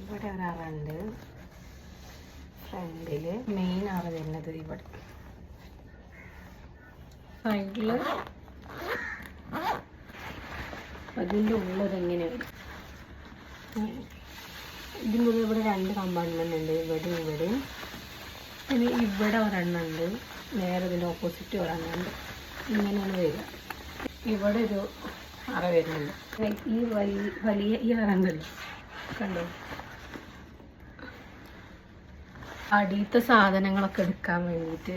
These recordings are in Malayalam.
ഇവിടെ ഒരറുണ്ട്. ഫ്രണ്ടിൽ മെയിൻ അറ വരുന്നത് ഇവിടെ. സൈഡില് അതിൻ്റെ ഉള്ളത് എങ്ങനെയാണ്. ഇതിൻ്റെ ഉള്ളിൽ ഇവിടെ 2 കമ്പാർട്ട്മെൻ്റ് ഉണ്ട്, ഇവിടെയും. ഇനി ഇവിടെ ഒരെണ്ണമുണ്ട്, നേരെ ഇതിൻ്റെ ഓപ്പോസിറ്റ് ഒരെണ്ണമുണ്ട്. ഇങ്ങനെയാണ് വരിക. ഇവിടെ ഒരു അറ വരുന്നുണ്ട്. ഈ വലിയ ഈ അറ ഉണ്ടല്ലോ, കണ്ടോ? അടിയത്തെ സാധനങ്ങളൊക്കെ എടുക്കാൻ വേണ്ടിയിട്ട്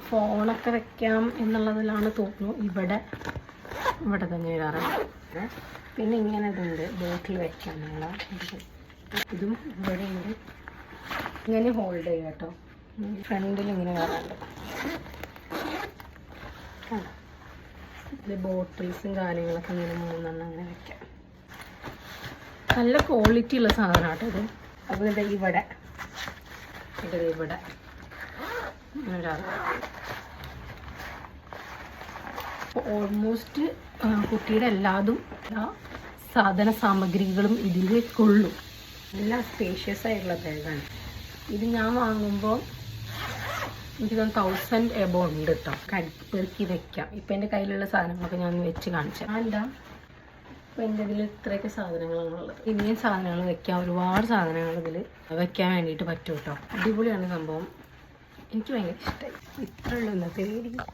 ഫോണൊക്കെ വെക്കാം എന്നുള്ളതിലാണ് തോന്നുന്നു. ഇവിടെ തന്നെ ഇടാറുണ്ട്. പിന്നെ ഇങ്ങനെ ഇതുണ്ട്, ബോട്ടിൽ വെക്കാനുള്ള. ഇതും ഇവിടെ ഉണ്ട്. ഇങ്ങനെ ഹോൾഡ് ചെയ്യുക കേട്ടോ. ഫ്രണ്ടിൽ ഇങ്ങനെ വരാറുണ്ട്. ഇത് ബോട്ടിൽസും കാര്യങ്ങളൊക്കെ ഇങ്ങനെ 3 അങ്ങനെ വെക്കാം. നല്ല ക്വാളിറ്റി ഉള്ള സാധനം കേട്ടോ ഇത്. അപ്പോൾ ഇവിടെ ഓൾമോസ്റ്റ് കുട്ടിയുടെ എല്ലാ സാധന സാമഗ്രികളും ഇതിൽ കൊള്ളും. എല്ലാം സ്പേഷ്യസ് ആയിട്ടുള്ള ബാഗാണ് ഇത്. ഞാൻ വാങ്ങുമ്പോൾ എനിക്ക് 1000 എബോ ഉണ്ട് കേട്ടോ. പെറുക്കി വെക്കാം. ഇപ്പം എൻ്റെ കയ്യിലുള്ള സാധനങ്ങളൊക്കെ ഞാൻ വെച്ച് കാണിച്ചാൽ എന്താ. അപ്പോൾ എൻ്റെ ഇതിൽ ഇത്രയൊക്കെ സാധനങ്ങളാണുള്ളത്. ഇനിയും സാധനങ്ങൾ വെക്കാം. ഒരുപാട് സാധനങ്ങൾ ഇതിൽ വെക്കാൻ വേണ്ടിയിട്ട് പറ്റും കേട്ടോ. അടിപൊളിയാണ് സംഭവം. എനിക്ക് ഭയങ്കര ഇഷ്ടമായി. ഇത്രയുള്ളൂ ഇന്നത്തെ വീഡിയോ.